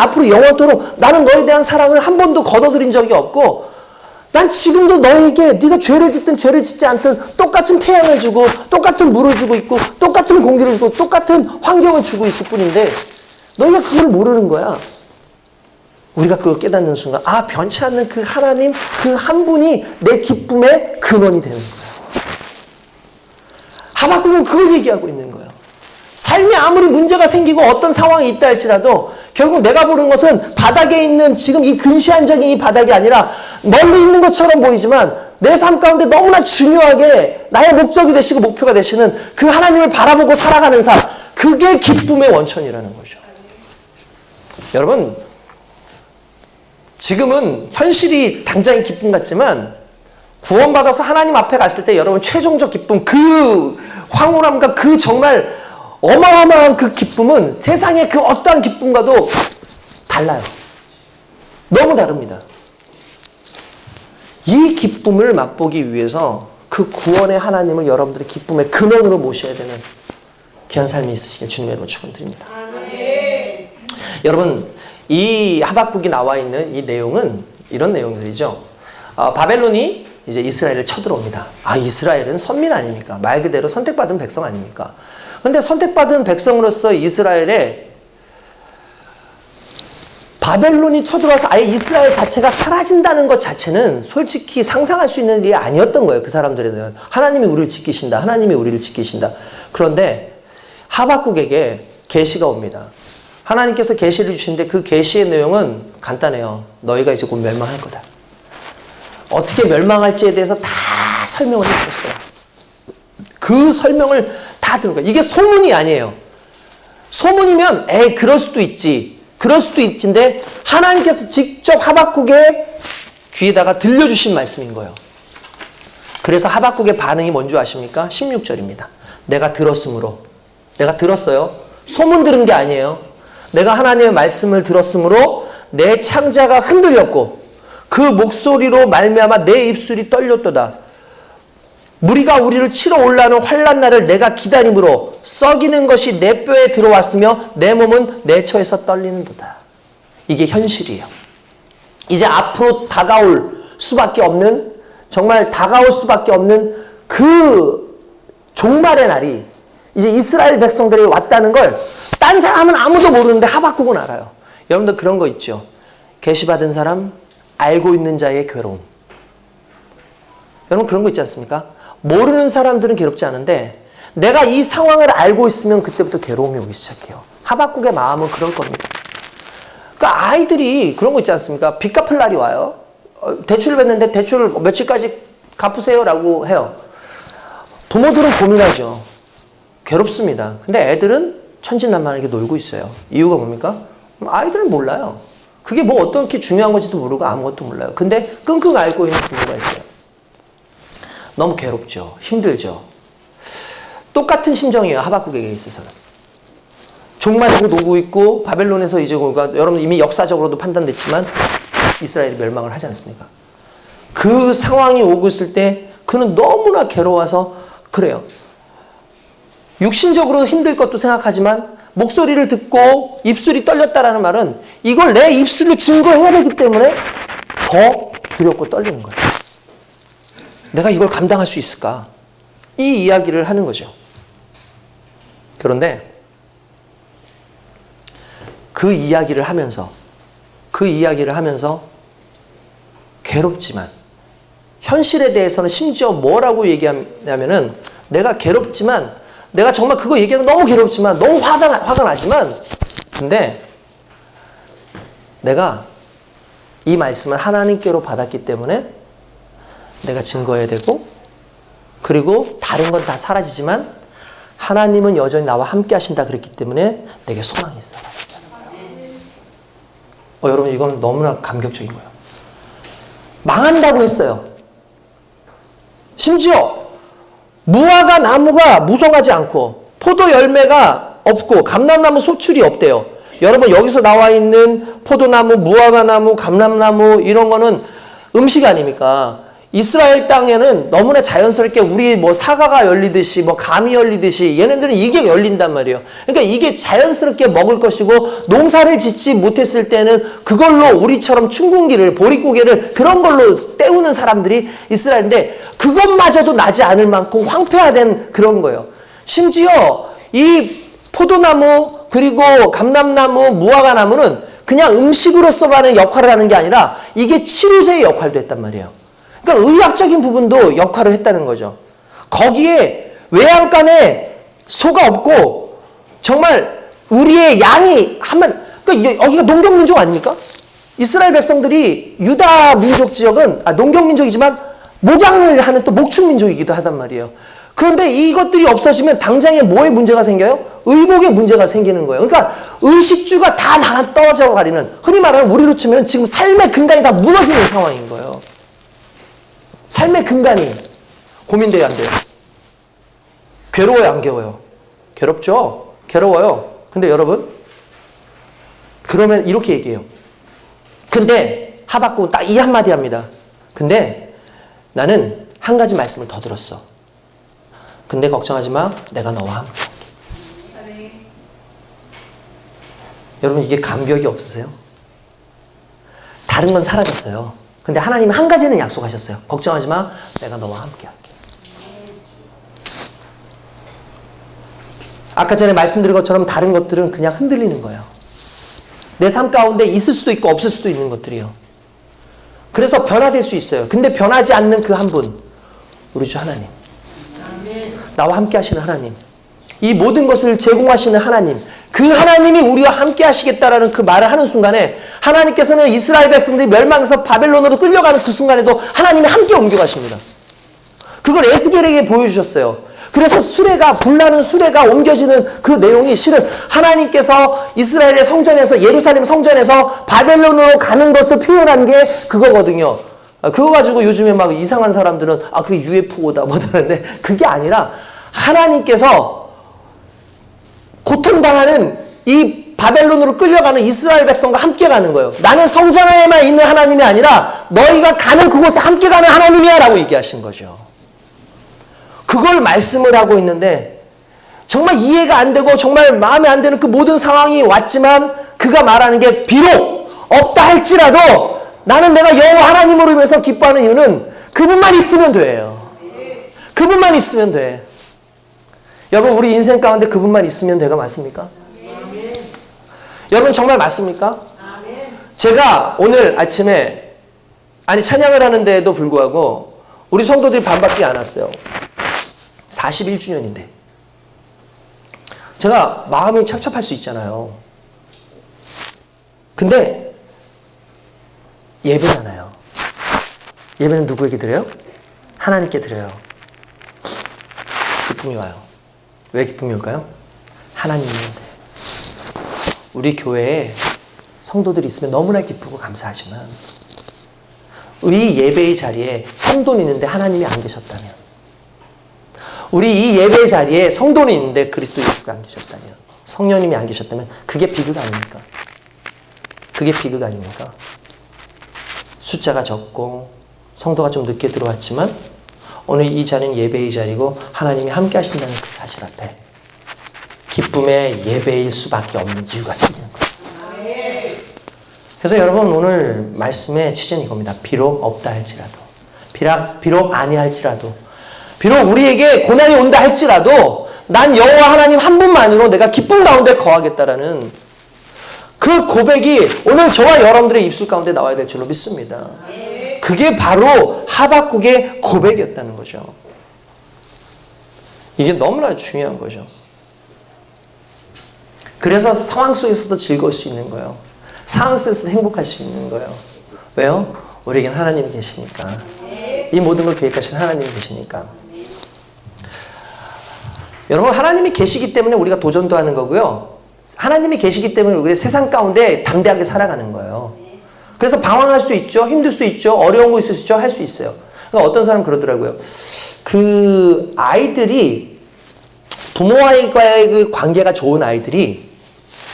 앞으로 영원토록 나는 너에 대한 사랑을 한 번도 거둬들인 적이 없고 난 지금도 너에게 네가 죄를 짓든 죄를 짓지 않든 똑같은 태양을 주고 똑같은 물을 주고 있고 똑같은 공기를 주고 똑같은 환경을 주고 있을 뿐인데 너희가 그걸 모르는 거야. 우리가 그걸 깨닫는 순간 변치 않는 그 하나님 그 한 분이 내 기쁨의 근원이 되는 거예요. 하박국은 그걸 얘기하고 있는 거예요. 삶에 아무리 문제가 생기고 어떤 상황이 있다 할지라도 결국 내가 보는 것은 바닥에 있는 지금 이 근시안적인 이 바닥이 아니라 멀리 있는 것처럼 보이지만 내 삶 가운데 너무나 중요하게 나의 목적이 되시고 목표가 되시는 그 하나님을 바라보고 살아가는 삶, 그게 기쁨의 원천이라는 거죠. 여러분, 지금은 현실이 당장의 기쁨 같지만 구원받아서 하나님 앞에 갔을 때 여러분 최종적 기쁨, 그 황홀함과 그 정말 어마어마한 그 기쁨은 세상의 그 어떠한 기쁨과도 달라요. 너무 다릅니다. 이 기쁨을 맛보기 위해서 그 구원의 하나님을 여러분들의 기쁨의 근원으로 모셔야 되는 귀한 삶이 있으시길 주님의 이름으로 축원드립니다. 여러분, 이 하박국이 나와 있는 이 내용은 이런 내용들이죠. 바벨론이 이제 이스라엘을 쳐들어옵니다. 이스라엘은 선민 아닙니까? 말 그대로 선택받은 백성 아닙니까? 근데 선택받은 백성으로서 이스라엘에 바벨론이 쳐들어와서 아예 이스라엘 자체가 사라진다는 것 자체는 솔직히 상상할 수 있는 일이 아니었던 거예요. 그 사람들에는. 하나님이 우리를 지키신다. 하나님이 우리를 지키신다. 그런데 하박국에게 계시가 옵니다. 하나님께서 계시를 주시는데 그 계시의 내용은 간단해요. 너희가 이제 곧 멸망할 거다. 어떻게 멸망할지에 대해서 다 설명을 해주셨어요. 그 설명을 다 들은 거예요. 이게 소문이 아니에요. 소문이면 그럴 수도 있지. 그럴 수도 있지인데 하나님께서 직접 하박국의 귀에다가 들려주신 말씀인 거예요. 그래서 하박국의 반응이 뭔지 아십니까? 16절입니다. 내가 들었으므로. 내가 들었어요. 소문 들은 게 아니에요. 내가 하나님의 말씀을 들었으므로 내 창자가 흔들렸고 그 목소리로 말미암아 내 입술이 떨렸도다. 무리가 우리를 치러 올라오는 환난 날을 내가 기다림으로 썩이는 것이 내 뼈에 들어왔으며 내 몸은 내 처에서 떨리는도다. 이게 현실이에요. 이제 앞으로 다가올 수밖에 없는, 정말 다가올 수밖에 없는 그 종말의 날이 이제 이스라엘 백성들이 왔다는 걸 딴 사람은 아무도 모르는데 하박국은 알아요. 여러분들 그런 거 있죠. 계시받은 사람, 알고 있는 자의 괴로움. 여러분 그런 거 있지 않습니까? 모르는 사람들은 괴롭지 않은데 내가 이 상황을 알고 있으면 그때부터 괴로움이 오기 시작해요. 하박국의 마음은 그럴 겁니다. 그러니까 아이들이 그런 거 있지 않습니까? 빚 갚을 날이 와요. 대출을 뱉는데 대출을 며칠까지 갚으세요라고 해요. 부모들은 고민하죠. 괴롭습니다. 근데 애들은 천진난만하게 놀고 있어요. 이유가 뭡니까? 아이들은 몰라요. 그게 뭐 어떻게 중요한 건지도 모르고 아무것도 몰라요. 근데 끙끙 앓고 있는 부모가 있어요. 너무 괴롭죠. 힘들죠. 똑같은 심정이에요. 하박국에게 있어서는. 종말이고 노고 있고 바벨론에서 이제 그러니까 여러분 이미 역사적으로도 판단됐지만 이스라엘이 멸망을 하지 않습니까? 그 상황이 오고 있을 때 그는 너무나 괴로워서 그래요. 육신적으로 힘들 것도 생각하지만 목소리를 듣고 입술이 떨렸다라는 말은 이걸 내 입술로 증거해야 되기 때문에 더 두렵고 떨리는 거예요. 내가 이걸 감당할 수 있을까? 이 이야기를 하는 거죠. 그런데 그 이야기를 하면서 괴롭지만 현실에 대해서는 심지어 뭐라고 얘기하냐면은 내가 괴롭지만 내가 정말 그거 얘기하면 너무 괴롭지만 너무 화가 나지만 근데 내가 이 말씀을 하나님께로 받았기 때문에 내가 증거해야 되고 그리고 다른 건 다 사라지지만 하나님은 여전히 나와 함께 하신다 그랬기 때문에 내게 소망이 있어. 여러분 이건 너무나 감격적인 거예요. 망한다고 했어요. 심지어 무화과 나무가 무성하지 않고 포도 열매가 없고 감람나무 소출이 없대요. 여러분 여기서 나와 있는 포도나무, 무화과나무, 감람나무 이런 거는 음식 아닙니까? 이스라엘 땅에는 너무나 자연스럽게 우리 뭐 사과가 열리듯이 뭐 감이 열리듯이 얘네들은 이게 열린단 말이에요. 그러니까 이게 자연스럽게 먹을 것이고 농사를 짓지 못했을 때는 그걸로 우리처럼 춘궁기를 보릿고개를 그런 걸로 때우는 사람들이 이스라엘인데 그것마저도 나지 않을 만큼 황폐화된 그런 거예요. 심지어 이 포도나무 그리고 감람나무, 무화과나무는 그냥 음식으로서만의 역할을 하는 게 아니라 이게 치료제의 역할도 했단 말이에요. 그러니까 의학적인 부분도 역할을 했다는 거죠. 거기에 외양간에 소가 없고 정말 우리의 양이 그러니까 여기가 농경민족 아닙니까? 이스라엘 백성들이 유다 민족 지역은 농경민족이지만 목양을 하는 또 목축민족이기도 하단 말이에요. 그런데 이것들이 없어지면 당장에 뭐에 문제가 생겨요? 의복에 문제가 생기는 거예요. 그러니까 의식주가 다 나가 떨어져 가리는 흔히 말하는 우리로 치면 지금 삶의 근간이 다 무너지는 상황인 거예요. 삶의 근간이 고민돼야 안 돼요. 괴로워요, 안 괴로워요? 괴롭죠? 괴로워요. 근데 여러분, 그러면 이렇게 얘기해요. 근데 하박국은 딱 이 한마디 합니다. 근데 나는 한 가지 말씀을 더 들었어. 근데 걱정하지 마. 내가 너와 함께 할게. 여러분 이게 감격이 없으세요? 다른 건 사라졌어요. 근데 하나님은 한 가지는 약속하셨어요. 걱정하지 마. 내가 너와 함께 할게. 아까 전에 말씀드린 것처럼 다른 것들은 그냥 흔들리는 거예요. 내 삶 가운데 있을 수도 있고 없을 수도 있는 것들이요. 그래서 변화될 수 있어요. 근데 변하지 않는 그 한 분, 우리 주 하나님. 나와 함께 하시는 하나님. 이 모든 것을 제공하시는 하나님. 그 하나님이 우리와 함께 하시겠다라는 그 말을 하는 순간에 하나님께서는 이스라엘 백성들이 멸망해서 바벨론으로 끌려가는 그 순간에도 하나님이 함께 옮겨가십니다. 그걸 에스겔에게 보여주셨어요. 그래서 수레가, 불나는 수레가 옮겨지는 그 내용이 실은 하나님께서 이스라엘의 성전에서, 예루살렘 성전에서 바벨론으로 가는 것을 표현한 게 그거거든요. 그거 가지고 요즘에 막 이상한 사람들은 그게 UFO다 뭐다는데 그게 아니라 하나님께서 고통당하는 이 바벨론으로 끌려가는 이스라엘 백성과 함께 가는 거예요. 나는 성전에만 있는 하나님이 아니라 너희가 가는 그곳에 함께 가는 하나님이야 라고 얘기하신 거죠. 그걸 말씀을 하고 있는데 정말 이해가 안 되고 정말 마음에 안 드는 그 모든 상황이 왔지만 그가 말하는 게 비록 없다 할지라도 나는 내가 여호와 하나님으로 인해서 기뻐하는 이유는 그분만 있으면 돼요. 그분만 있으면 돼. 여러분 우리 인생 가운데 그분만 있으면 돼가 맞습니까? 여러분 정말 맞습니까? 제가 오늘 아침에 찬양을 하는데도 불구하고 우리 성도들이 반밖에 안 왔어요. 41주년인데 제가 마음이 착잡할 수 있잖아요. 근데 예배잖아요. 예배는 누구에게 드려요? 하나님께 드려요. 기쁨이 와요. 왜 기쁨이 올까요? 하나님이 있는데. 우리 교회에 성도들이 있으면 너무나 기쁘고 감사하지만 우리 예배의 자리에 성도는 있는데 하나님이 안 계셨다면, 우리 이 예배의 자리에 성도는 있는데 그리스도 예수가 안 계셨다면, 성령님이 안 계셨다면 그게 비극 아닙니까? 그게 비극 아닙니까? 숫자가 적고 성도가 좀 늦게 들어왔지만 오늘 이 자리는 예배의 자리고 하나님이 함께 하신다는 그 사실 앞에 기쁨의 예배일 수밖에 없는 이유가 생기는 거예요. 그래서 여러분 오늘 말씀의 취지는 이겁니다. 비록 없다 할지라도, 비록 아니할지라도, 비록 우리에게 고난이 온다 할지라도 난 여호와 하나님 한 분만으로 내가 기쁨 가운데 거하겠다라는 그 고백이 오늘 저와 여러분들의 입술 가운데 나와야 될 줄로 믿습니다. 그게 바로 하박국의 고백이었다는 거죠. 이게 너무나 중요한 거죠. 그래서 상황 속에서도 즐거울 수 있는 거예요. 상황 속에서도 행복할 수 있는 거예요. 왜요? 우리에겐 하나님이 계시니까. 이 모든 걸 계획하신 하나님이 계시니까. 여러분 하나님이 계시기 때문에 우리가 도전도 하는 거고요. 하나님이 계시기 때문에 우리 세상 가운데 담대하게 살아가는 거예요. 그래서 방황할 수 있죠. 힘들 수 있죠. 어려운 거 있을 수 있죠. 할 수 있어요. 그러니까 어떤 사람은 그러더라고요. 그 아이들이 부모와의 그 관계가 좋은 아이들이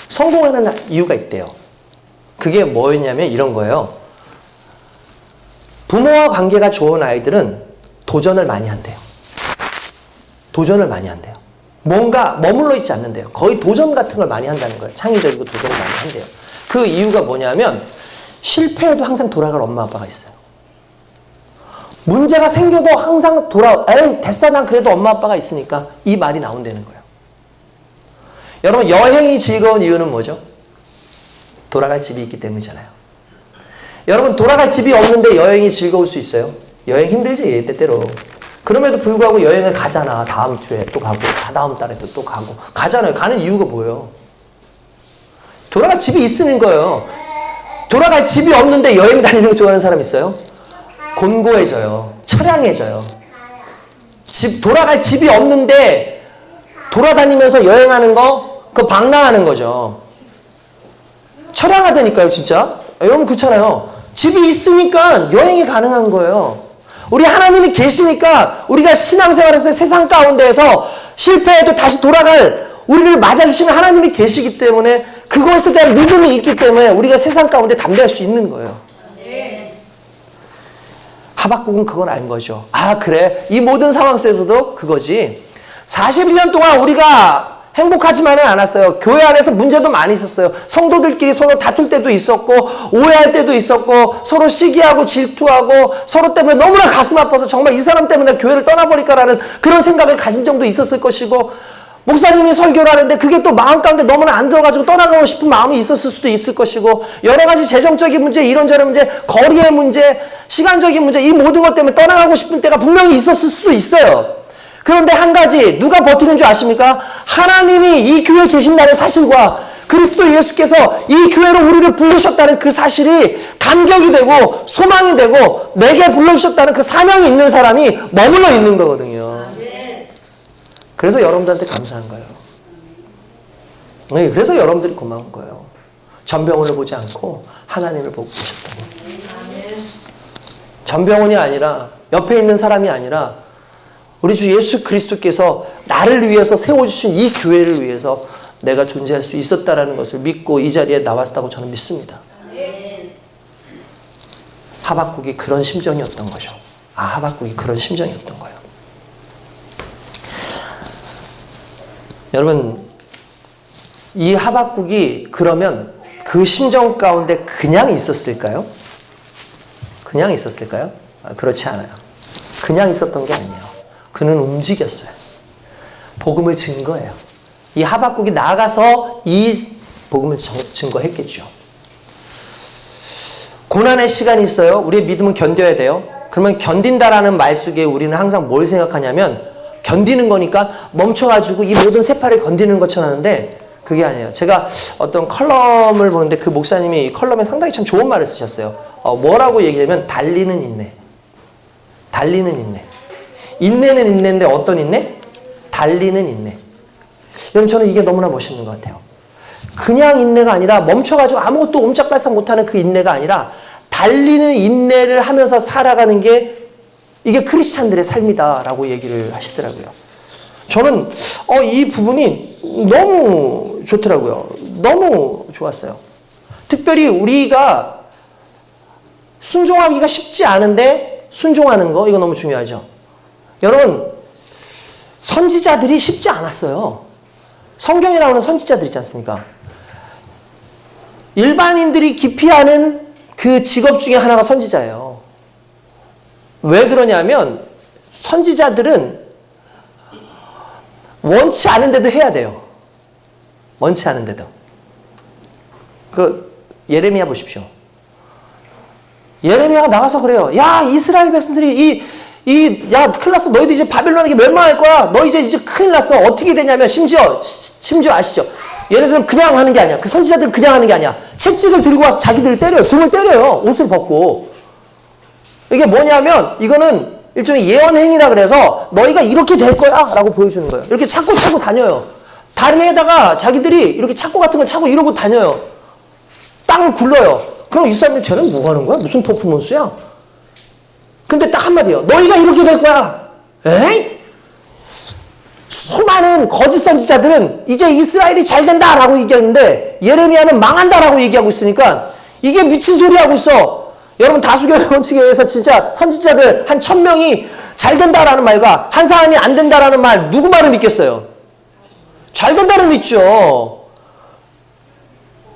성공하는 이유가 있대요. 그게 뭐였냐면 이런 거예요. 부모와 관계가 좋은 아이들은 도전을 많이 한대요. 도전을 많이 한대요. 뭔가 머물러 있지 않는데요. 거의 도전 같은 걸 많이 한다는 거예요. 창의적이고 도전을 많이 한대요. 그 이유가 뭐냐면 실패해도 항상 돌아갈 엄마 아빠가 있어요. 문제가 생겨도 항상 에이 됐어 난 그래도 엄마 아빠가 있으니까 이 말이 나온다는 거예요. 여러분 여행이 즐거운 이유는 뭐죠? 돌아갈 집이 있기 때문이잖아요. 여러분 돌아갈 집이 없는데 여행이 즐거울 수 있어요? 여행 힘들지 때때로. 그럼에도 불구하고 여행을 가잖아. 다음 주에 또 가고 다다음 달에도 또 가고 가잖아요. 가는 이유가 뭐예요? 돌아갈 집이 있는 거예요. 돌아갈 집이 없는데 여행 다니는 거 좋아하는 사람 있어요? 곤고해져요. 처량해져요. 돌아갈 집이 없는데 돌아다니면서 여행하는 거 그거 방랑하는 거죠. 처량하다니까요 진짜. 여러분 그렇잖아요. 집이 있으니까 여행이 가능한 거예요. 우리 하나님이 계시니까 우리가 신앙생활에서 세상 가운데에서 실패해도 다시 돌아갈 우리를 맞아주시는 하나님이 계시기 때문에 그것에 대한 믿음이 있기 때문에 우리가 세상 가운데 담대할 수 있는 거예요. 하박국은 그걸 알 거죠. 아 그래 이 모든 상황 속에서도 그거지. 41년 동안 우리가 행복하지만은 않았어요. 교회 안에서 문제도 많이 있었어요. 성도들끼리 서로 다툴 때도 있었고 오해할 때도 있었고 서로 시기하고 질투하고 서로 때문에 너무나 가슴 아파서 정말 이 사람 때문에 교회를 떠나버릴까라는 그런 생각을 가진 적도 있었을 것이고 목사님이 설교를 하는데 그게 또 마음 가운데 너무나 안 들어가지고 떠나가고 싶은 마음이 있었을 수도 있을 것이고, 여러 가지 재정적인 문제, 이런저런 문제, 거리의 문제, 시간적인 문제, 이 모든 것 때문에 떠나가고 싶은 때가 분명히 있었을 수도 있어요. 그런데 한 가지 누가 버티는 줄 아십니까? 하나님이 이 교회에 계신다는 사실과 그리스도 예수께서 이 교회로 우리를 부르셨다는 그 사실이 감격이 되고 소망이 되고 내게 불러주셨다는 그 사명이 있는 사람이 머물러 있는 거거든요. 그래서 여러분들한테 감사한 거예요. 그래서 여러분들이 고마운 거예요. 전병훈을 보지 않고 하나님을 보고 계셨다니. 전병훈이 아니라 옆에 있는 사람이 아니라 우리 주 예수 그리스도께서 나를 위해서 세워주신 이 교회를 위해서 내가 존재할 수 있었다라는 것을 믿고 이 자리에 나왔다고 저는 믿습니다. 하박국이 그런 심정이었던 거죠. 하박국이 그런 심정이었던 거예요. 여러분, 이 하박국이 그러면 그 심정 가운데 그냥 있었을까요? 그냥 있었을까요? 그렇지 않아요. 그냥 있었던 게 아니에요. 그는 움직였어요. 복음을 증거해요. 이 하박국이 나아가서 이 복음을 증거했겠죠. 고난의 시간이 있어요. 우리의 믿음은 견뎌야 돼요. 그러면 견딘다라는 말 속에 우리는 항상 뭘 생각하냐면 견디는 거니까 멈춰가지고 이 모든 세파를 견디는 것처럼 하는데 그게 아니에요. 제가 어떤 컬럼을 보는데 그 목사님이 이 컬럼에 상당히 참 좋은 말을 쓰셨어요. 뭐라고 얘기하면 달리는 인내. 달리는 인내. 인내는 인내인데 어떤 인내? 달리는 인내. 여러분, 저는 이게 너무나 멋있는 것 같아요. 그냥 인내가 아니라 멈춰가지고 아무것도 옴짝달싹 못하는 그 인내가 아니라 달리는 인내를 하면서 살아가는 게 이게 크리스찬들의 삶이다라고 얘기를 하시더라고요. 저는 이 부분이 너무 좋더라고요. 너무 좋았어요. 특별히 우리가 순종하기가 쉽지 않은데 순종하는 거, 이거 너무 중요하죠. 여러분, 선지자들이 쉽지 않았어요. 성경에 나오는 선지자들 있지 않습니까? 일반인들이 기피하는 그 직업 중에 하나가 선지자예요. 왜 그러냐면 선지자들은 원치 않은데도 해야 돼요. 원치 않은데도. 예레미야 보십시오. 예레미야가 나가서 그래요. 야, 이스라엘 백성들이 야, 큰일 났어. 너희들 이제 바벨론에게 멸망할 거야. 너 이제 큰일 났어. 어떻게 되냐면, 심지어 아시죠? 얘네들은 그냥 하는 게 아니야. 그 선지자들은 그냥 하는 게 아니야. 채찍을 들고 와서 자기들을 때려요. 등을 때려요. 옷을 벗고. 이게 뭐냐면, 이거는 일종의 예언행위라 그래서 너희가 이렇게 될 거야. 라고 보여주는 거예요. 이렇게 찾고 다녀요. 다리에다가 자기들이 이렇게 찾고 같은 걸 차고 이러고 다녀요. 땅을 굴러요. 그럼 이 사람들 쟤는 뭐 하는 거야? 무슨 퍼포먼스야? 근데 딱 한마디요. 너희가 이렇게 될 거야. 에이? 수많은 거짓 선지자들은 이제 이스라엘이 잘 된다라고 얘기하는데 예레미야는 망한다라고 얘기하고 있으니까 이게 미친 소리 하고 있어. 여러분, 다수결 원칙에 의해서 진짜 선지자들 한 1000명이 잘 된다라는 말과 한 사람이 안 된다라는 말, 누구 말을 믿겠어요? 잘 된다를 믿죠.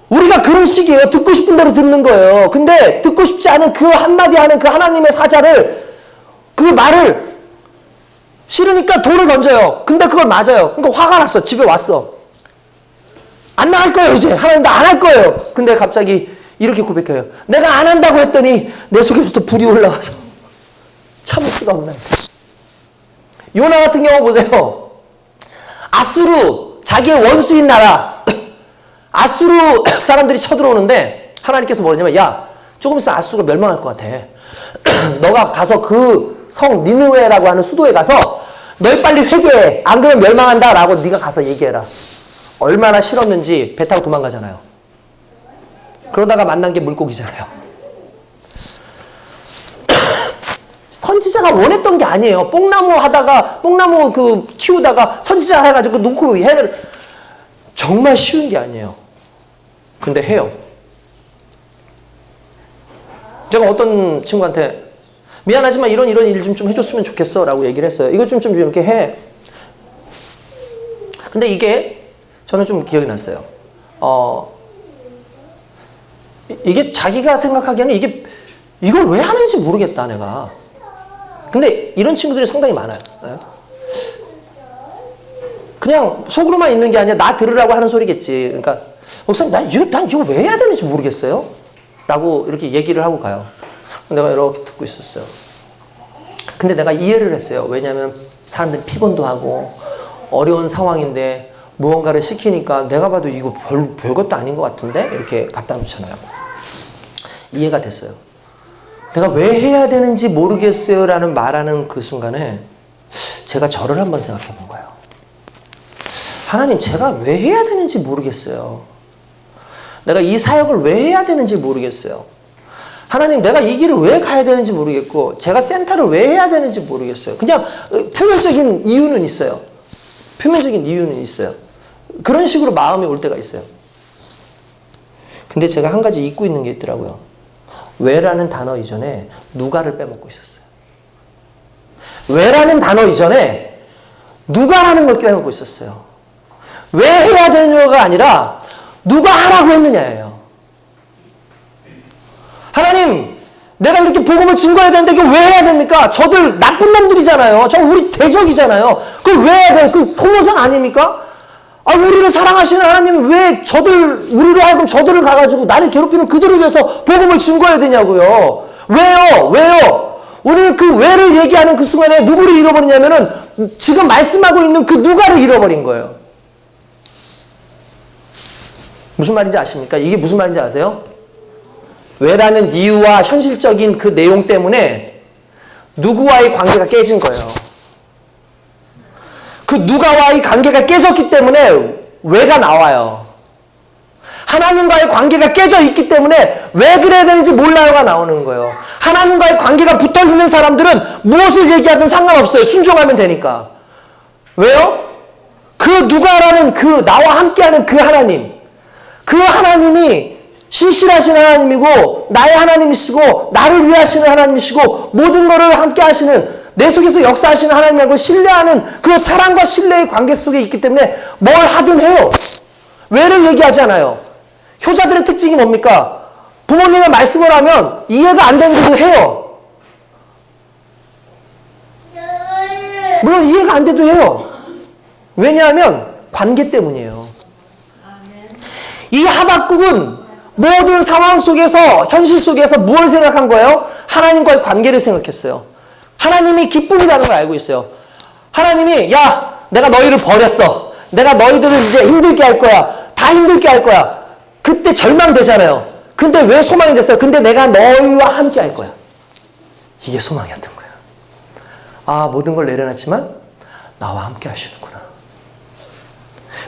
우리가 그런 식이에요. 듣고 싶은 대로 듣는 거예요. 근데 듣고 싶지 않은 그 한마디 하는 그 하나님의 사자를, 그 말을 싫으니까 돌을 던져요. 근데 그걸 맞아요. 그러니까 화가 났어. 집에 왔어. 안 나갈 거예요, 이제. 하나님 나 안 할 거예요. 근데 갑자기 이렇게 고백해요. 내가 안 한다고 했더니 내 속에서도 불이 올라와서 참을 수가 없나요? 요나 같은 경우 보세요. 아수르, 자기의 원수인 나라 아수르 사람들이 쳐들어오는데 하나님께서 뭐냐면, 야, 조금 있으면 아수르가 멸망할 것 같아. 너가 가서 그 성 니느웨라고 하는 수도에 가서 너희 빨리 회개해. 안 그러면 멸망한다 라고 네가 가서 얘기해라. 얼마나 싫었는지 배 타고 도망가잖아요. 그러다가 만난 게 물고기잖아요. 선지자가 원했던 게 아니에요. 뽕나무 키우다가 선지자 해가지고 놓고 해를 정말 쉬운 게 아니에요. 근데 해요. 제가 어떤 친구한테 미안하지만 이런 일 좀 해줬으면 좋겠어 라고 얘기를 했어요. 이거 좀 이렇게 해. 근데 이게 저는 좀 기억이 났어요. 이게 자기가 생각하기에는 이걸 왜 하는지 모르겠다 내가. 근데 이런 친구들이 상당히 많아요. 그냥 속으로만 있는 게 아니라 나 들으라고 하는 소리겠지. 그러니까 목사님 난 이거 왜 해야 되는지 모르겠어요. 라고 이렇게 얘기를 하고 가요. 내가 이렇게 듣고 있었어요. 근데 내가 이해를 했어요. 왜냐하면 사람들이 피곤도 하고 어려운 상황인데 무언가를 시키니까 내가 봐도 이거 별것도 아닌 것 같은데? 이렇게 갖다 놓잖아요. 이해가 됐어요. 내가 왜 해야 되는지 모르겠어요 라는 말하는 그 순간에 제가 저를 한번 생각해 본 거예요. 하나님, 제가 왜 해야 되는지 모르겠어요. 내가 이 사역을 왜 해야 되는지 모르겠어요. 하나님, 내가 이 길을 왜 가야 되는지 모르겠고 제가 센터를 왜 해야 되는지 모르겠어요. 그냥 표면적인 이유는 있어요. 표면적인 이유는 있어요. 그런 식으로 마음이 올 때가 있어요. 근데 제가 한 가지 잊고 있는 게 있더라고요. 왜라는 단어 이전에 누가를 빼먹고 있었어요. 왜라는 단어 이전에 누가라는 걸 빼먹고 있었어요. 왜 해야 되느냐가 아니라 누가 하라고 했느냐예요. 하나님, 내가 이렇게 복음을 증거해야 되는데 이거 왜 해야 됩니까? 저들 나쁜 놈들이잖아요. 저 우리 대적이잖아요. 그걸 왜 해야 돼요? 그 소모전 아닙니까? 우리를 사랑하시는 하나님은 왜 우리로 하여금 저들을 가가지고 나를 괴롭히는 그들을 위해서 복음을 증거해야 되냐고요. 왜요? 왜요? 우리는 그 왜를 얘기하는 그 순간에 누구를 잃어버리냐면은 지금 말씀하고 있는 그 누가를 잃어버린 거예요. 무슨 말인지 아십니까? 이게 무슨 말인지 아세요? 왜라는 이유와 현실적인 그 내용 때문에 누구와의 관계가 깨진 거예요. 그 누가와의 관계가 깨졌기 때문에 왜가 나와요. 하나님과의 관계가 깨져 있기 때문에 왜 그래야 되는지 몰라요가 나오는 거예요. 하나님과의 관계가 붙어 있는 사람들은 무엇을 얘기하든 상관없어요. 순종하면 되니까. 왜요? 그 누가라는 그 나와 함께하는 그 하나님, 그 하나님이 신실하신 하나님이고 나의 하나님이시고 나를 위하시는 하나님이시고 모든 것을 함께 하시는 내 속에서 역사하시는 하나님하고 신뢰하는 그 사랑과 신뢰의 관계 속에 있기 때문에 뭘 하든 해요. 왜를 얘기하지 않아요. 효자들의 특징이 뭡니까? 부모님의 말씀을 하면 이해가 안 되는 것을 해요. 물론 이해가 안 돼도 해요. 왜냐하면 관계 때문이에요. 이 하박국은 모든 상황 속에서 현실 속에서 뭘 생각한 거예요? 하나님과의 관계를 생각했어요. 하나님이 기쁨이라는 걸 알고 있어요. 하나님이 내가 너희를 버렸어. 내가 너희들을 이제 힘들게 할 거야. 다 힘들게 할 거야. 그때 절망되잖아요. 근데 왜 소망이 됐어요? 근데 내가 너희와 함께 할 거야. 이게 소망이었던 거야. 모든 걸 내려놨지만 나와 함께 하시는구나.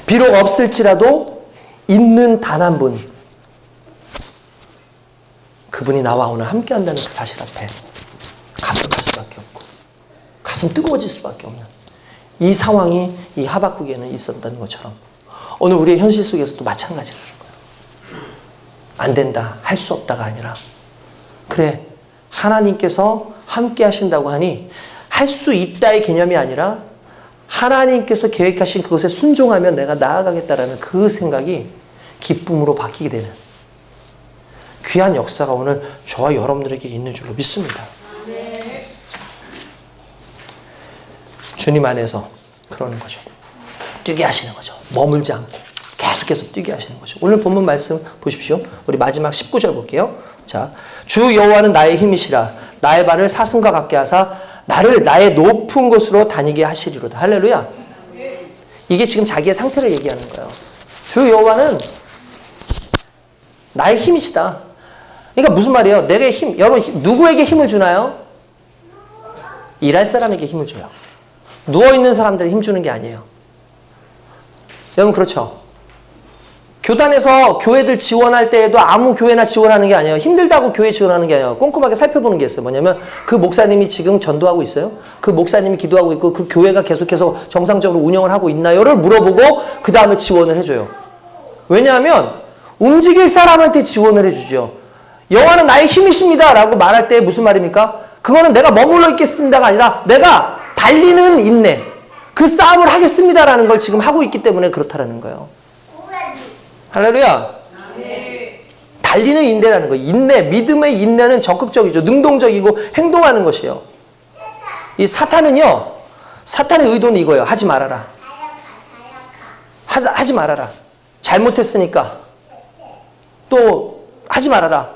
비록 없을지라도 있는 단 한 분, 그분이 나와 오늘 함께 한다는 그 사실 앞에 감격할 수밖에 없고 가슴 뜨거워질 수밖에 없는 이 상황이 이 하박국에는 있었다는 것처럼 오늘 우리의 현실 속에서도 마찬가지라는 거예요. 안 된다, 할 수 없다가 아니라 그래, 하나님께서 함께 하신다고 하니 할 수 있다의 개념이 아니라 하나님께서 계획하신 그것에 순종하면 내가 나아가겠다라는 그 생각이 기쁨으로 바뀌게 되는 귀한 역사가 오늘 저와 여러분들에게 있는 줄로 믿습니다. 주님 안에서 그러는 거죠. 뛰게 하시는 거죠. 머물지 않고 계속해서 뛰게 하시는 거죠. 오늘 본문 말씀 보십시오. 우리 마지막 19절 볼게요. 자, 주 여호와는 나의 힘이시라. 나의 발을 사슴과 같게 하사 나를 나의 높은 곳으로 다니게 하시리로다. 할렐루야. 이게 지금 자기의 상태를 얘기하는 거예요. 주 여호와는 나의 힘이시다. 그러니까 무슨 말이에요? 내게 힘, 여러분 누구에게 힘을 주나요? 일할 사람에게 힘을 줘요. 누워있는 사람들에게 힘 주는 게 아니에요. 여러분 그렇죠? 교단에서 교회들 지원할 때에도 아무 교회나 지원하는 게 아니에요. 힘들다고 교회 지원하는 게 아니에요. 꼼꼼하게 살펴보는 게 있어요. 뭐냐면 그 목사님이 지금 전도하고 있어요? 그 목사님이 기도하고 있고 그 교회가 계속해서 정상적으로 운영을 하고 있나요를 물어보고 그 다음에 지원을 해줘요. 왜냐하면 움직일 사람한테 지원을 해주죠. 여호와는 나의 힘이십니다 라고 말할 때 무슨 말입니까? 그거는 내가 머물러 있겠습니다가 아니라 내가 달리는 인내, 그 싸움을 하겠습니다라는 걸 지금 하고 있기 때문에 그렇다라는 거예요. 할렐루야. 달리는 인내라는 거예요. 인내, 믿음의 인내는 적극적이죠. 능동적이고 행동하는 것이에요. 이 사탄은요, 사탄의 의도는 이거예요. 하지 말아라. 하지 말아라. 잘못했으니까 또 하지 말아라.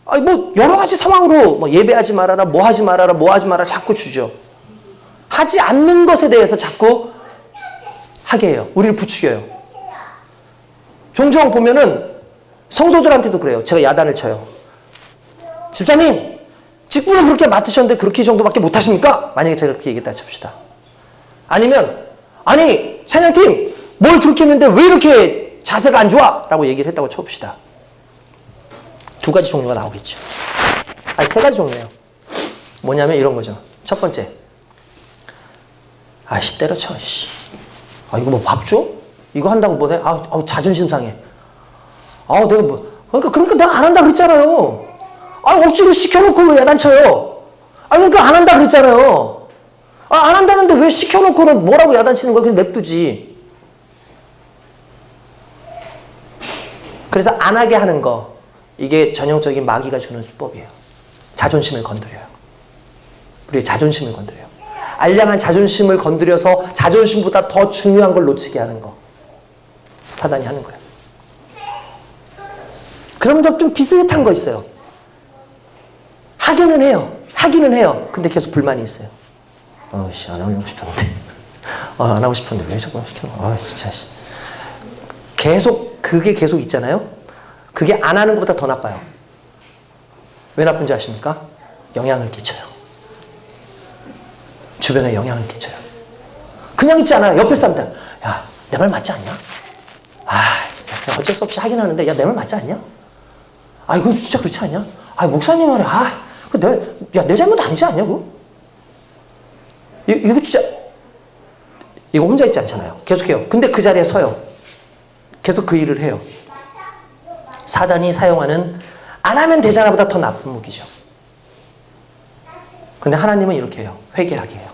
아니 뭐 여러 가지 상황으로 뭐 예배하지 말아라, 뭐 하지 말아라, 뭐 하지 말아라 자꾸 주죠. 하지 않는 것에 대해서 자꾸 하게 해요. 우리를 부추겨요. 종종 보면은 성도들한테도 그래요. 제가 야단을 쳐요. 집사님, 직분을 그렇게 맡으셨는데 그렇게 정도밖에 못 하십니까? 만약에 제가 그렇게 얘기했다 칩시다. 아니면 아니 찬양팀 뭘 그렇게 했는데 왜 이렇게 자세가 안 좋아? 라고 얘기를 했다고 쳐봅시다. 두 가지 종류가 나오겠죠. 아니 세 가지 종류예요. 뭐냐면 이런 거죠. 첫 번째, 아씨 때려쳐. 씨. 아 이거 뭐 밥 줘? 이거 한다고 뭐네? 자존심 상해. 내가 뭐 그러니까 내가 안 한다 그랬잖아요. 억지로 시켜놓고 왜 야단쳐요? 그러니까 안 한다 그랬잖아요. 안 한다는데 왜 시켜놓고는 뭐라고 야단치는 거야? 그냥 냅두지. 그래서 안 하게 하는 거, 이게 전형적인 마귀가 주는 수법이에요. 자존심을 건드려요. 우리의 자존심을 건드려요. 알량한 자존심을 건드려서 자존심보다 더 중요한 걸 놓치게 하는 거. 사단이 하는 거예요. 그런 것 좀 비슷한 거 있어요. 하기는 해요. 근데 계속 불만이 있어요. 안 하고 싶었는데. 안 하고 싶었는데 왜 자꾸 시켜? 진짜. 그게 계속 있잖아요. 그게 안 하는 것보다 더 나빠요. 왜 나쁜지 아십니까? 영향을 끼쳐요. 주변에 영향을 끼쳐요. 그냥 있잖아요. 옆에 사람들. 야, 내 말 맞지 않냐? 진짜 어쩔 수 없이 하긴 하는데 야, 내 말 맞지 않냐? 이거 진짜 그렇지 않냐? 목사님 말이 내 잘못 아니지 않냐고? 이거 진짜 이거 혼자 있지 않잖아요. 계속해요. 근데 그 자리에 서요. 계속 그 일을 해요. 사단이 사용하는 안 하면 되잖아 보다 더 나쁜 무기죠. 근데 하나님은 이렇게 해요. 회개하게 해요.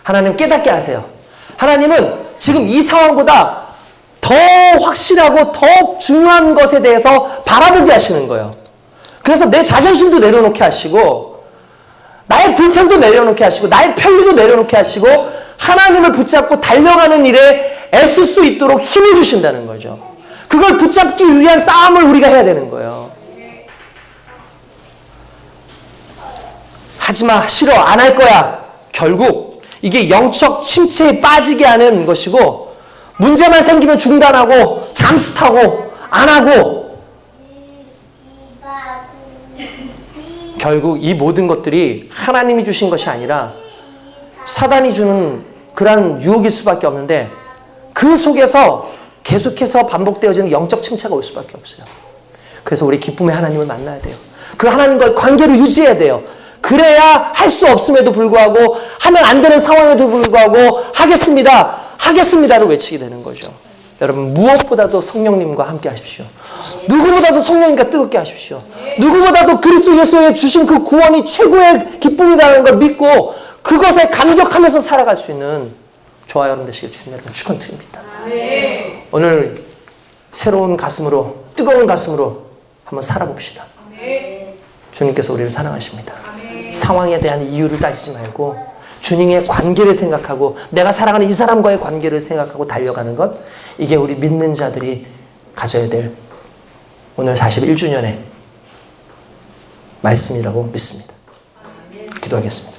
하나님 깨닫게 하세요. 하나님은 지금 이 상황보다 더 확실하고 더 중요한 것에 대해서 바라보게 하시는 거예요. 그래서 내 자존심도 내려놓게 하시고 나의 불평도 내려놓게 하시고 나의 편리도 내려놓게 하시고 하나님을 붙잡고 달려가는 일에 애쓸 수 있도록 힘을 주신다는 거죠. 그걸 붙잡기 위한 싸움을 우리가 해야 되는 거예요. 하지마, 싫어, 안 할 거야. 결국 이게 영적 침체에 빠지게 하는 것이고 문제만 생기면 중단하고 잠수 타고 안 하고 결국 이 모든 것들이 하나님이 주신 것이 아니라 사단이 주는 그러한 유혹일 수밖에 없는데 그 속에서 계속해서 반복되어지는 영적 침체가 올 수밖에 없어요. 그래서 우리 기쁨의 하나님을 만나야 돼요. 그 하나님과의 관계를 유지해야 돼요. 그래야 할 수 없음에도 불구하고 하면 안 되는 상황에도 불구하고 하겠습니다를 외치게 되는 거죠. 여러분 무엇보다도 성령님과 함께 하십시오. 누구보다도 성령님과 뜨겁게 하십시오. 누구보다도 그리스도 예수의 주신 그 구원이 최고의 기쁨이라는 걸 믿고 그것에 감격하면서 살아갈 수 있는 저와 여러분 되시길 주님 여러분 축원드립니다. 오늘 새로운 가슴으로 뜨거운 가슴으로 한번 살아봅시다. 주님께서 우리를 사랑하십니다. 상황에 대한 이유를 따지지 말고 주님의 관계를 생각하고 내가 사랑하는 이 사람과의 관계를 생각하고 달려가는 것, 이게 우리 믿는 자들이 가져야 될 오늘 41주년의 말씀이라고 믿습니다. 기도하겠습니다.